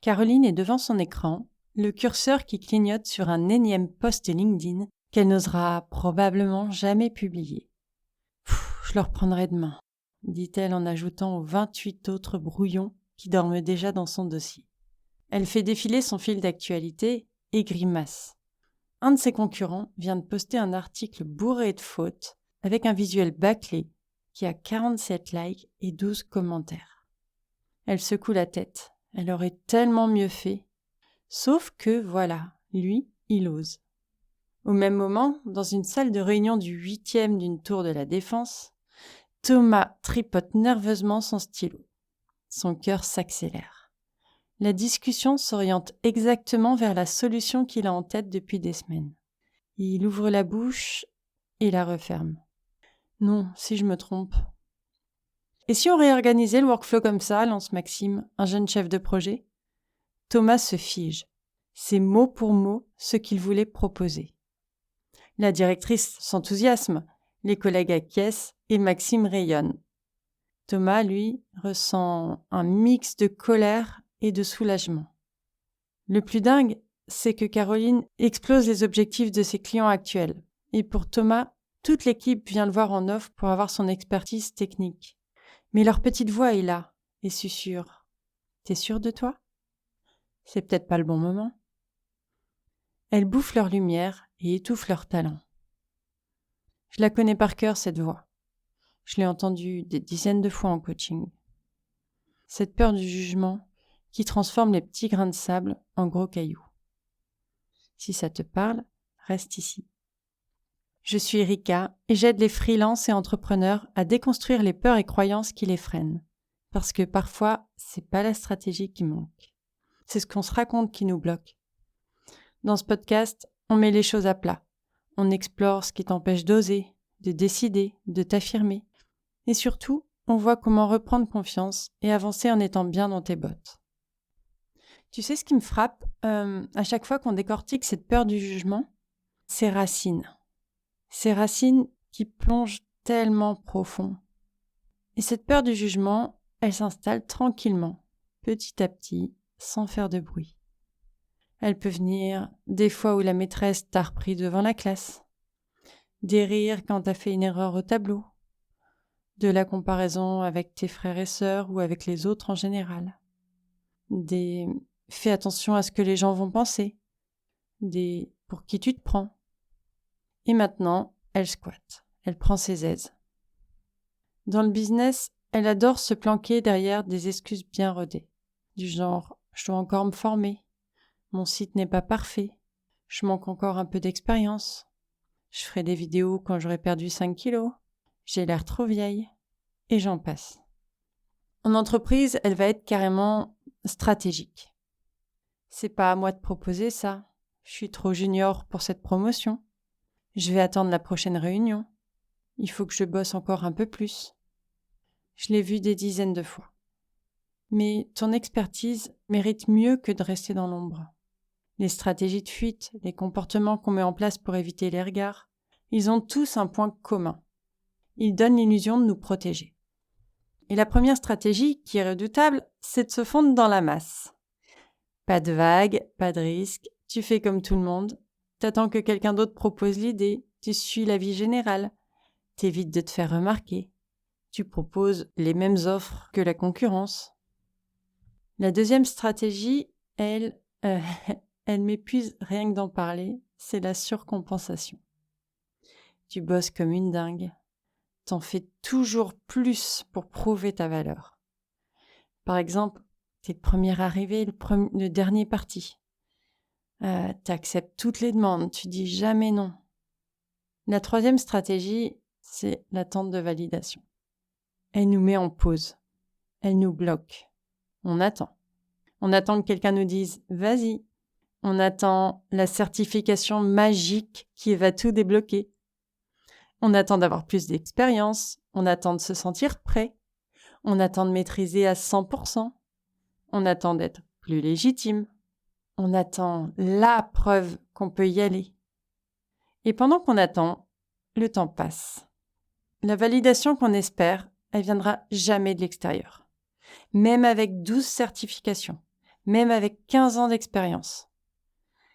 Caroline est devant son écran, le curseur qui clignote sur un énième post LinkedIn qu'elle n'osera probablement jamais publier. « Je le reprendrai demain », dit-elle en ajoutant aux 28 autres brouillons qui dorment déjà dans son dossier. Elle fait défiler son fil d'actualité et grimace. Un de ses concurrents vient de poster un article bourré de fautes avec un visuel bâclé qui a 47 likes et 12 commentaires. Elle secoue la tête. Elle aurait tellement mieux fait. Sauf que, voilà, lui, il ose. Au même moment, dans une salle de réunion du 8e d'une tour de la Défense, Thomas tripote nerveusement son stylo. Son cœur s'accélère. La discussion s'oriente exactement vers la solution qu'il a en tête depuis des semaines. Il ouvre la bouche et la referme. Non, si je me trompe. Et si on réorganisait le workflow comme ça, lance Maxime, un jeune chef de projet? Thomas se fige. C'est mot pour mot ce qu'il voulait proposer. La directrice s'enthousiasme, les collègues acquiescent et Maxime rayonne. Thomas, lui, ressent un mix de colère et de soulagement. Le plus dingue, c'est que Caroline explose les objectifs de ses clients actuels. Et pour Thomas, toute l'équipe vient le voir en offre pour avoir son expertise technique. Mais leur petite voix est là et susurre. « T'es sûr de toi ? C'est peut-être pas le bon moment. » Elle bouffe leur lumière et étouffe leur talent. Je la connais par cœur, cette voix. Je l'ai entendue des dizaines de fois en coaching. Cette peur du jugement qui transforme les petits grains de sable en gros cailloux. Si ça te parle, reste ici. Je suis Rika et j'aide les freelances et entrepreneurs à déconstruire les peurs et croyances qui les freinent. Parce que parfois, c'est pas la stratégie qui manque. C'est ce qu'on se raconte qui nous bloque. Dans ce podcast, on met les choses à plat. On explore ce qui t'empêche d'oser, de décider, de t'affirmer. Et surtout, on voit comment reprendre confiance et avancer en étant bien dans tes bottes. Tu sais ce qui me frappe à chaque fois qu'on décortique cette peur du jugement? Ces racines. Ces racines qui plongent tellement profond. Et cette peur du jugement, elle s'installe tranquillement, petit à petit, sans faire de bruit. Elle peut venir des fois où la maîtresse t'a repris devant la classe, des rires quand t'as fait une erreur au tableau, de la comparaison avec tes frères et sœurs ou avec les autres en général, des « fais attention à ce que les gens vont penser », des « pour qui tu te prends ». Et maintenant, elle squatte, elle prend ses aises. Dans le business, elle adore se planquer derrière des excuses bien rodées, du genre « je dois encore me former », mon site n'est pas parfait, je manque encore un peu d'expérience, je ferai des vidéos quand j'aurai perdu 5 kilos, j'ai l'air trop vieille, et j'en passe. En entreprise, elle va être carrément stratégique. C'est pas à moi de proposer ça, je suis trop junior pour cette promotion, je vais attendre la prochaine réunion, il faut que je bosse encore un peu plus. Je l'ai vu des dizaines de fois. Mais ton expertise mérite mieux que de rester dans l'ombre. Les stratégies de fuite, les comportements qu'on met en place pour éviter les regards, ils ont tous un point commun. Ils donnent l'illusion de nous protéger. Et la première stratégie, qui est redoutable, c'est de se fondre dans la masse. Pas de vague, pas de risque, tu fais comme tout le monde, t'attends que quelqu'un d'autre propose l'idée, tu suis l'avis général, t'évites de te faire remarquer, tu proposes les mêmes offres que la concurrence. La deuxième stratégie, elle m'épuise rien que d'en parler, c'est la surcompensation. Tu bosses comme une dingue. T'en fais toujours plus pour prouver ta valeur. Par exemple, t'es le premier arrivé, le dernier parti. T'acceptes toutes les demandes, tu dis jamais non. La troisième stratégie, c'est l'attente de validation. Elle nous met en pause. Elle nous bloque. On attend. On attend que quelqu'un nous dise « vas-y ». On attend la certification magique qui va tout débloquer. On attend d'avoir plus d'expérience. On attend de se sentir prêt. On attend de maîtriser à 100%. On attend d'être plus légitime. On attend la preuve qu'on peut y aller. Et pendant qu'on attend, le temps passe. La validation qu'on espère, elle viendra jamais de l'extérieur. Même avec 12 certifications. même avec 15 ans d'expérience.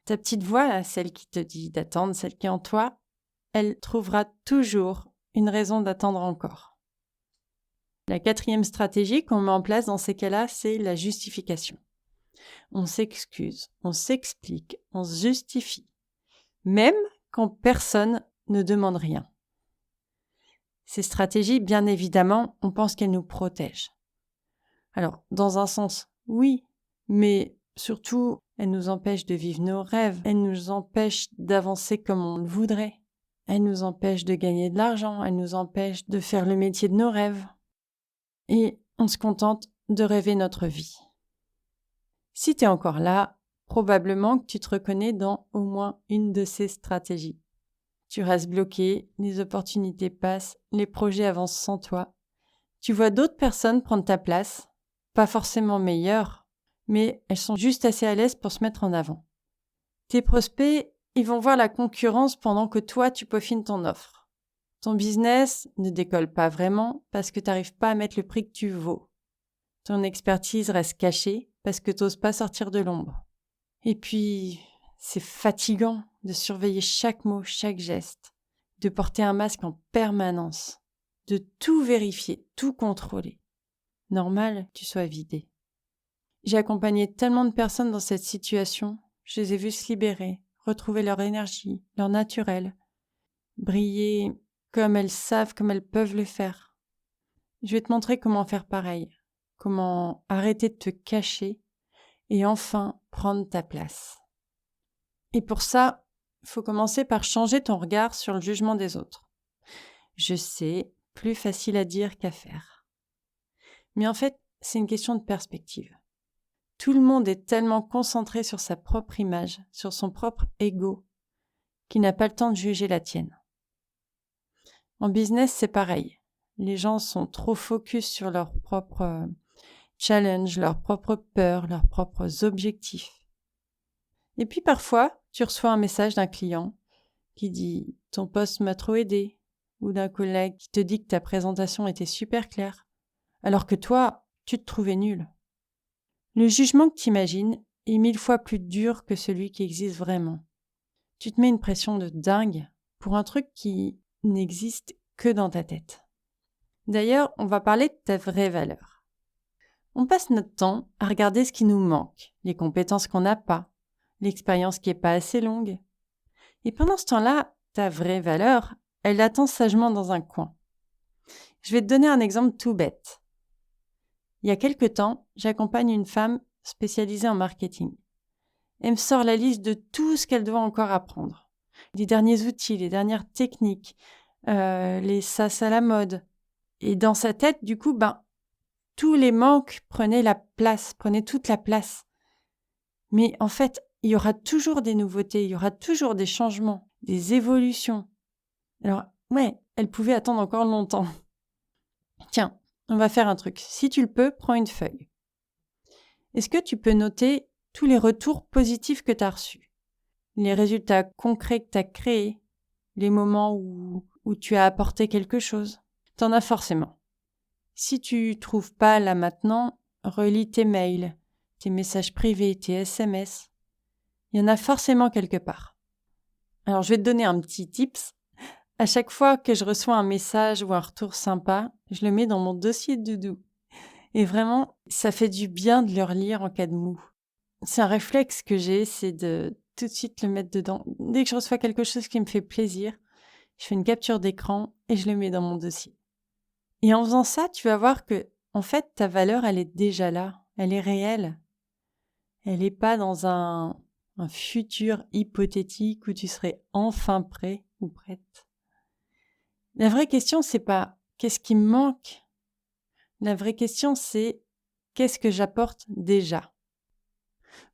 Ta petite voix, là, celle qui te dit d'attendre, celle qui est en toi, elle trouvera toujours une raison d'attendre encore. La 4e stratégie qu'on met en place dans ces cas-là, c'est la justification. On s'excuse, on s'explique, on se justifie, même quand personne ne demande rien. Ces stratégies, bien évidemment, on pense qu'elles nous protègent. Alors, dans un sens, oui, mais surtout, elles nous empêchent de vivre nos rêves, elles nous empêchent d'avancer comme on le voudrait, elles nous empêchent de gagner de l'argent, elles nous empêchent de faire le métier de nos rêves. Et on se contente de rêver notre vie. Si tu es encore là, probablement que tu te reconnais dans au moins une de ces stratégies. Tu restes bloqué, les opportunités passent, les projets avancent sans toi. Tu vois d'autres personnes prendre ta place, pas forcément meilleures, mais elles sont juste assez à l'aise pour se mettre en avant. Tes prospects, ils vont voir la concurrence pendant que toi, tu peaufines ton offre. Ton business ne décolle pas vraiment parce que tu n'arrives pas à mettre le prix que tu vaux. Ton expertise reste cachée parce que tu n'oses pas sortir de l'ombre. Et puis, c'est fatigant de surveiller chaque mot, chaque geste, de porter un masque en permanence, de tout vérifier, tout contrôler. Normal que tu sois vidé. J'ai accompagné tellement de personnes dans cette situation, je les ai vues se libérer, retrouver leur énergie, leur naturel, briller comme elles savent, comme elles peuvent le faire. Je vais te montrer comment faire pareil, comment arrêter de te cacher et enfin prendre ta place. Et pour ça, il faut commencer par changer ton regard sur le jugement des autres. Je sais, plus facile à dire qu'à faire. Mais en fait, c'est une question de perspective. Tout le monde est tellement concentré sur sa propre image, sur son propre ego, qu'il n'a pas le temps de juger la tienne. En business, c'est pareil. Les gens sont trop focus sur leurs propres challenges, leurs propres peurs, leurs propres objectifs. Et puis parfois, tu reçois un message d'un client qui dit « ton poste m'a trop aidé » ou d'un collègue qui te dit que ta présentation était super claire, alors que toi, tu te trouvais nul. Le jugement que tu imagines est 1000 fois plus dur que celui qui existe vraiment. Tu te mets une pression de dingue pour un truc qui n'existe que dans ta tête. D'ailleurs, on va parler de ta vraie valeur. On passe notre temps à regarder ce qui nous manque, les compétences qu'on n'a pas, l'expérience qui n'est pas assez longue. Et pendant ce temps-là, ta vraie valeur, elle attend sagement dans un coin. Je vais te donner un exemple tout bête. Il y a quelque temps, j'accompagne une femme spécialisée en marketing. Elle me sort la liste de tout ce qu'elle doit encore apprendre. Les derniers outils, les dernières techniques, les sas à la mode. Et dans sa tête, du coup, tous les manques prenaient toute la place. Mais en fait, il y aura toujours des nouveautés, il y aura toujours des changements, des évolutions. Alors, elle pouvait attendre encore longtemps. Tiens, on va faire un truc. Si tu le peux, prends une feuille. Est-ce que tu peux noter tous les retours positifs que tu as reçus? Les résultats concrets que tu as créés? Les moments où tu as apporté quelque chose? T'en as forcément. Si tu trouves pas là maintenant, relis tes mails, tes messages privés, tes SMS. Il y en a forcément quelque part. Alors, je vais te donner un petit tips. À chaque fois que je reçois un message ou un retour sympa, je le mets dans mon dossier de doudou. Et vraiment, ça fait du bien de le relire en cas de mou. C'est un réflexe que j'ai, c'est de tout de suite le mettre dedans. Dès que je reçois quelque chose qui me fait plaisir, je fais une capture d'écran et je le mets dans mon dossier. Et en faisant ça, tu vas voir que, en fait, ta valeur, elle est déjà là. Elle est réelle. Elle n'est pas dans un futur hypothétique où tu serais enfin prêt ou prête. La vraie question, c'est pas qu'est-ce qui me manque. La vraie question, c'est qu'est-ce que j'apporte déjà.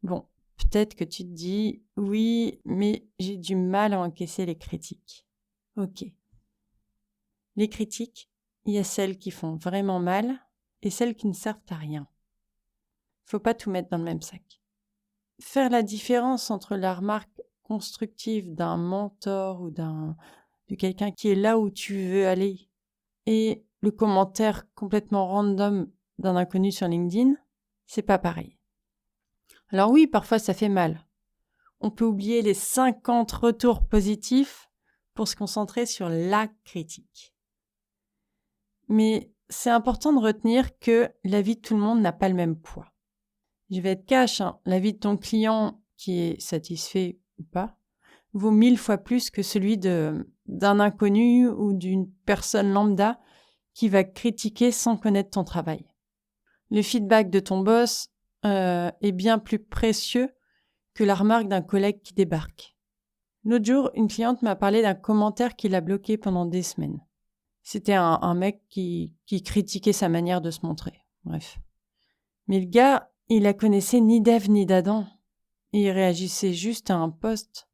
Bon, peut-être que tu te dis oui, mais j'ai du mal à encaisser les critiques. Ok. Les critiques, il y a celles qui font vraiment mal et celles qui ne servent à rien. Faut pas tout mettre dans le même sac. Faire la différence entre la remarque constructive d'un mentor ou de quelqu'un qui est là où tu veux aller et le commentaire complètement random d'un inconnu sur LinkedIn, c'est pas pareil. Alors oui, parfois ça fait mal. On peut oublier les 50 retours positifs pour se concentrer sur la critique. Mais c'est important de retenir que la vie de tout le monde n'a pas le même poids. Je vais être cash, la vie de ton client qui est satisfait ou pas vaut 1000 fois plus que celui d'un inconnu ou d'une personne lambda qui va critiquer sans connaître ton travail. Le feedback de ton boss est bien plus précieux que la remarque d'un collègue qui débarque. L'autre jour, une cliente m'a parlé d'un commentaire qui l'a bloqué pendant des semaines. C'était un mec qui critiquait sa manière de se montrer. Bref. Mais le gars, il la connaissait ni d'Ève ni d'Adam. Il réagissait juste à un post.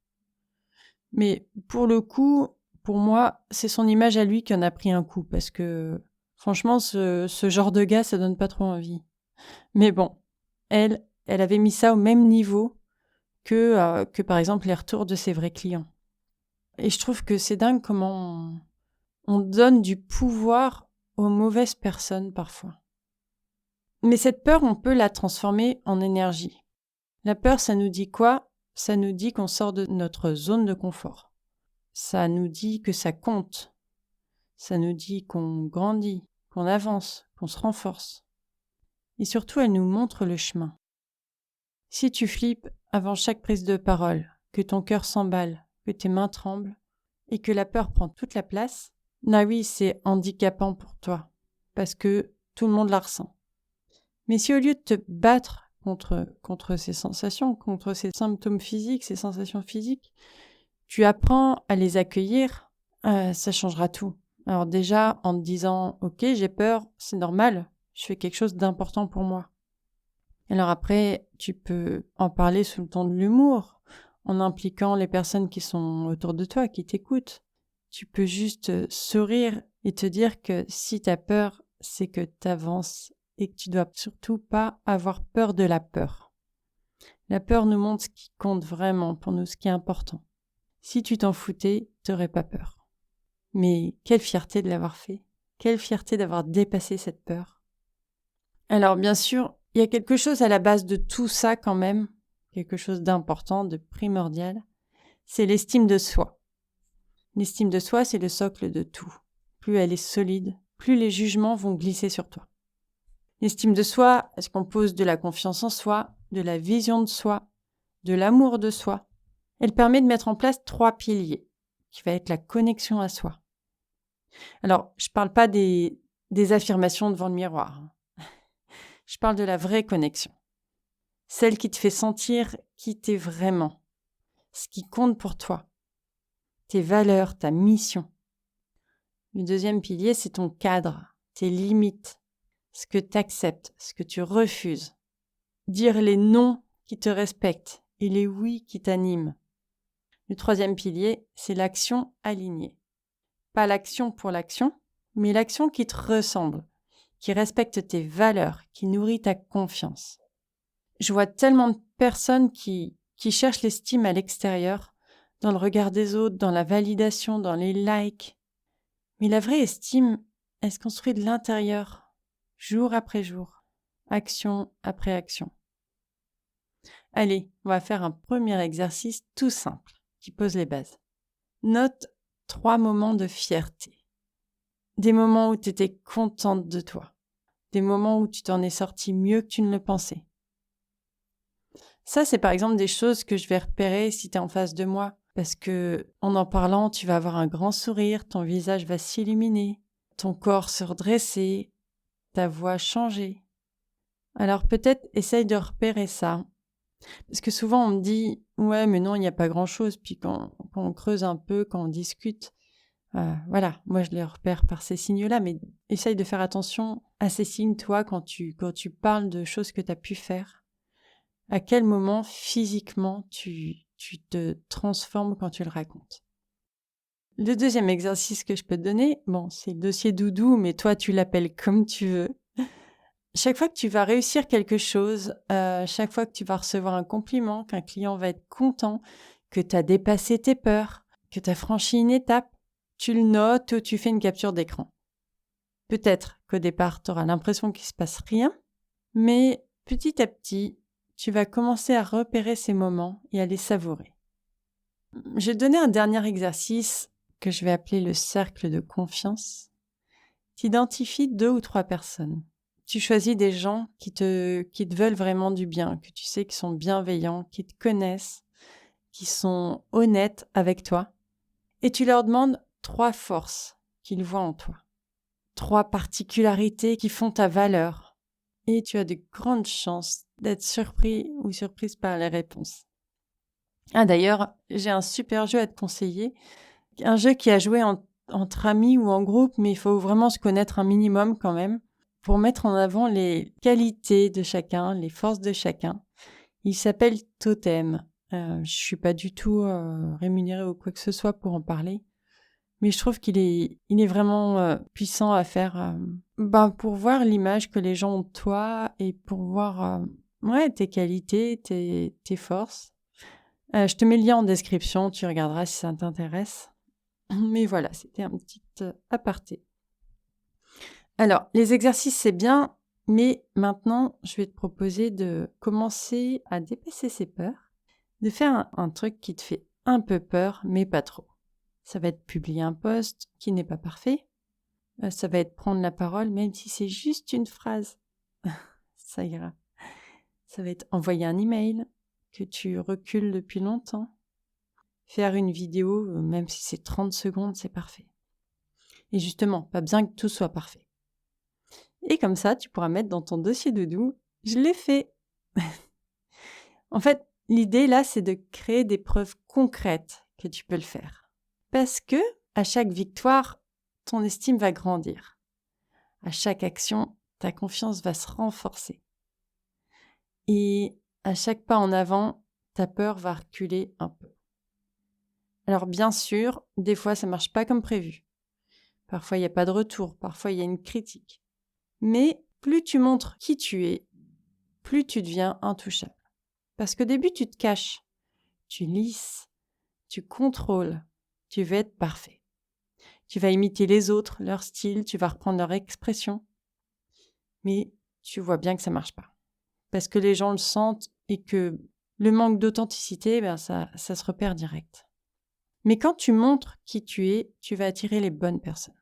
Mais pour le coup, pour moi, c'est son image à lui qui en a pris un coup. Parce que, franchement, ce genre de gars, ça donne pas trop envie. Mais bon, elle avait mis ça au même niveau que par exemple les retours de ses vrais clients. Et je trouve que c'est dingue comment on donne du pouvoir aux mauvaises personnes parfois. Mais cette peur, on peut la transformer en énergie. La peur, ça nous dit quoi ? Ça nous dit qu'on sort de notre zone de confort. Ça nous dit que ça compte. Ça nous dit qu'on grandit, qu'on avance, qu'on se renforce. Et surtout, elle nous montre le chemin. Si tu flippes avant chaque prise de parole, que ton cœur s'emballe, que tes mains tremblent, et que la peur prend toute la place, oui, c'est handicapant pour toi, parce que tout le monde la ressent. Mais si au lieu de te battre contre ces sensations, contre ces symptômes physiques, ces sensations physiques, tu apprends à les accueillir, ça changera tout. Alors déjà, en te disant « Ok, j'ai peur, c'est normal, je fais quelque chose d'important pour moi ». Alors après, tu peux en parler sous le ton de l'humour, en impliquant les personnes qui sont autour de toi, qui t'écoutent. Tu peux juste sourire et te dire que si tu as peur, c'est que tu avances et que tu dois surtout pas avoir peur de la peur. La peur nous montre ce qui compte vraiment pour nous, ce qui est important. Si tu t'en foutais, tu n'aurais pas peur. Mais quelle fierté de l'avoir fait. Quelle fierté d'avoir dépassé cette peur. Alors bien sûr, il y a quelque chose à la base de tout ça quand même, quelque chose d'important, de primordial, c'est l'estime de soi. L'estime de soi, c'est le socle de tout. Plus elle est solide, plus les jugements vont glisser sur toi. L'estime de soi, elle se compose de la confiance en soi, de la vision de soi, de l'amour de soi. Elle permet de mettre en place 3 piliers, qui va être la connexion à soi. Alors, je parle pas des affirmations devant le miroir. Je parle de la vraie connexion. Celle qui te fait sentir qui t'es vraiment, ce qui compte pour toi, tes valeurs, ta mission. Le deuxième pilier, c'est ton cadre, tes limites, ce que tu acceptes, ce que tu refuses. Dire les non qui te respectent et les oui qui t'animent. Le troisième pilier, c'est l'action alignée. Pas l'action pour l'action, mais l'action qui te ressemble, qui respecte tes valeurs, qui nourrit ta confiance. Je vois tellement de personnes qui cherchent l'estime à l'extérieur, dans le regard des autres, dans la validation, dans les likes. Mais la vraie estime, elle se construit de l'intérieur, jour après jour, action après action. Allez, on va faire un premier exercice tout simple, qui pose les bases. Note 3 moments de fierté. Des moments où tu étais contente de toi. Des moments où tu t'en es sorti mieux que tu ne le pensais. Ça, c'est par exemple des choses que je vais repérer si tu es en face de moi. Parce que en parlant, tu vas avoir un grand sourire, ton visage va s'illuminer, ton corps se redresser, ta voix changer. Alors peut-être essaye de repérer ça. Parce que souvent on me dit « Ouais, mais non, il n'y a pas grand-chose. » Puis quand on creuse un peu, quand on discute, voilà, moi je les repère par ces signes-là. Mais essaye de faire attention à ces signes, toi, quand tu parles de choses que tu as pu faire. À quel moment physiquement tu te transformes quand tu le racontes. Le deuxième exercice que je peux te donner, c'est le dossier doudou, mais toi tu l'appelles comme tu veux. Chaque fois que tu vas réussir quelque chose, chaque fois que tu vas recevoir un compliment, qu'un client va être content, que tu as dépassé tes peurs, que tu as franchi une étape, tu le notes ou tu fais une capture d'écran. Peut-être qu'au départ, tu auras l'impression qu'il ne se passe rien, mais petit à petit, tu vas commencer à repérer ces moments et à les savourer. J'ai donné un dernier exercice que je vais appeler le cercle de confiance. Tu identifies 2 ou 3 personnes. Tu choisis des gens qui te veulent vraiment du bien, que tu sais qui sont bienveillants, qui te connaissent, qui sont honnêtes avec toi. Et tu leur demandes 3 forces qu'ils voient en toi. 3 particularités qui font ta valeur. Et tu as de grandes chances d'être surpris ou surprise par les réponses. Ah d'ailleurs, j'ai un super jeu à te conseiller. Un jeu qui a joué entre amis ou en groupe, mais il faut vraiment se connaître un minimum quand même pour mettre en avant les qualités de chacun, les forces de chacun. Il s'appelle Totem. Je suis pas du tout rémunérée ou quoi que ce soit pour en parler, mais je trouve qu'il est vraiment puissant à faire pour voir l'image que les gens ont de toi et pour voir tes qualités, tes forces. Je te mets le lien en description, tu regarderas si ça t'intéresse. Mais voilà, c'était un petit aparté. Alors, les exercices, c'est bien, mais maintenant, je vais te proposer de commencer à dépasser ses peurs, de faire un truc qui te fait un peu peur, mais pas trop. Ça va être publier un post qui n'est pas parfait. Ça va être prendre la parole, même si c'est juste une phrase. Ça ira. Ça va être envoyer un email que tu recules depuis longtemps. Faire une vidéo, même si c'est 30 secondes, c'est parfait. Et justement, pas besoin que tout soit parfait. Et comme ça, tu pourras mettre dans ton dossier doudou, je l'ai fait. En fait, l'idée là, c'est de créer des preuves concrètes que tu peux le faire. Parce que, à chaque victoire, ton estime va grandir. À chaque action, ta confiance va se renforcer. Et à chaque pas en avant, ta peur va reculer un peu. Alors bien sûr, des fois ça marche pas comme prévu. Parfois il n'y a pas de retour, parfois il y a une critique. Mais plus tu montres qui tu es, plus tu deviens intouchable. Parce qu'au début tu te caches, tu lisses, tu contrôles, tu veux être parfait. Tu vas imiter les autres, leur style, tu vas reprendre leur expression. Mais tu vois bien que ça marche pas. Parce que les gens le sentent et que le manque d'authenticité, ça se repère direct. Mais quand tu montres qui tu es, tu vas attirer les bonnes personnes,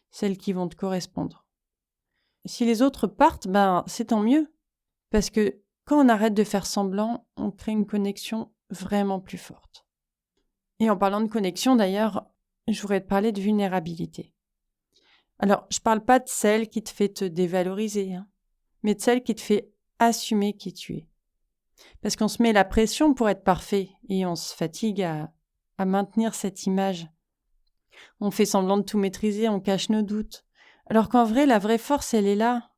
celles qui vont te correspondre. Si les autres partent, c'est tant mieux. Parce que quand on arrête de faire semblant, on crée une connexion vraiment plus forte. Et en parlant de connexion, d'ailleurs, je voudrais te parler de vulnérabilité. Alors, je ne parle pas de celle qui te fait te dévaloriser, mais de celle qui te fait assumer qui tu es. Parce qu'on se met la pression pour être parfait et on se fatigue à maintenir cette image. On fait semblant de tout maîtriser, on cache nos doutes. Alors qu'en vrai, la vraie force, elle est là.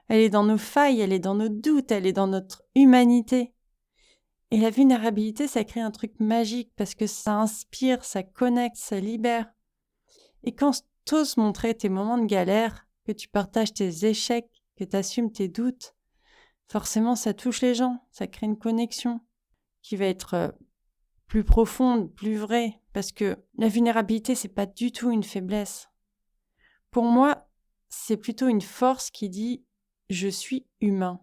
Elle est dans nos failles, elle est dans nos doutes, elle est dans notre humanité. Et la vulnérabilité, ça crée un truc magique parce que ça inspire, ça connecte, ça libère. Et quand t'oses montrer tes moments de galère, que tu partages tes échecs, que tu assumes tes doutes, forcément ça touche les gens, ça crée une connexion qui va être plus profonde, plus vraie, parce que la vulnérabilité, c'est pas du tout une faiblesse. Pour moi, c'est plutôt une force qui dit « je suis humain ».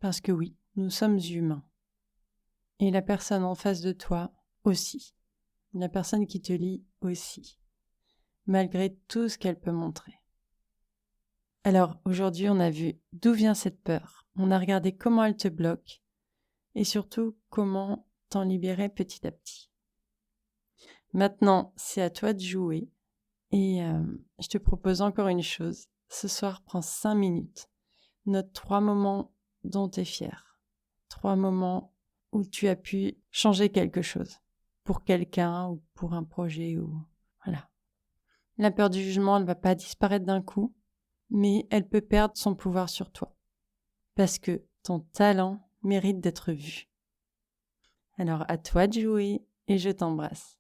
Parce que oui, nous sommes humains. Et la personne en face de toi aussi. La personne qui te lit aussi. Malgré tout ce qu'elle peut montrer. Alors, aujourd'hui, on a vu d'où vient cette peur. On a regardé comment elle te bloque. Et surtout, comment t'en libérer petit à petit. Maintenant, c'est à toi de jouer. Et je te propose encore une chose. Ce soir, prends 5 minutes. Note 3 moments dont tu es fier. 3 moments où tu as pu changer quelque chose. Pour quelqu'un ou pour un projet. Voilà. La peur du jugement, elle ne va pas disparaître d'un coup, mais elle peut perdre son pouvoir sur toi. Parce que ton talent mérite d'être vu. Alors à toi de jouer et je t'embrasse.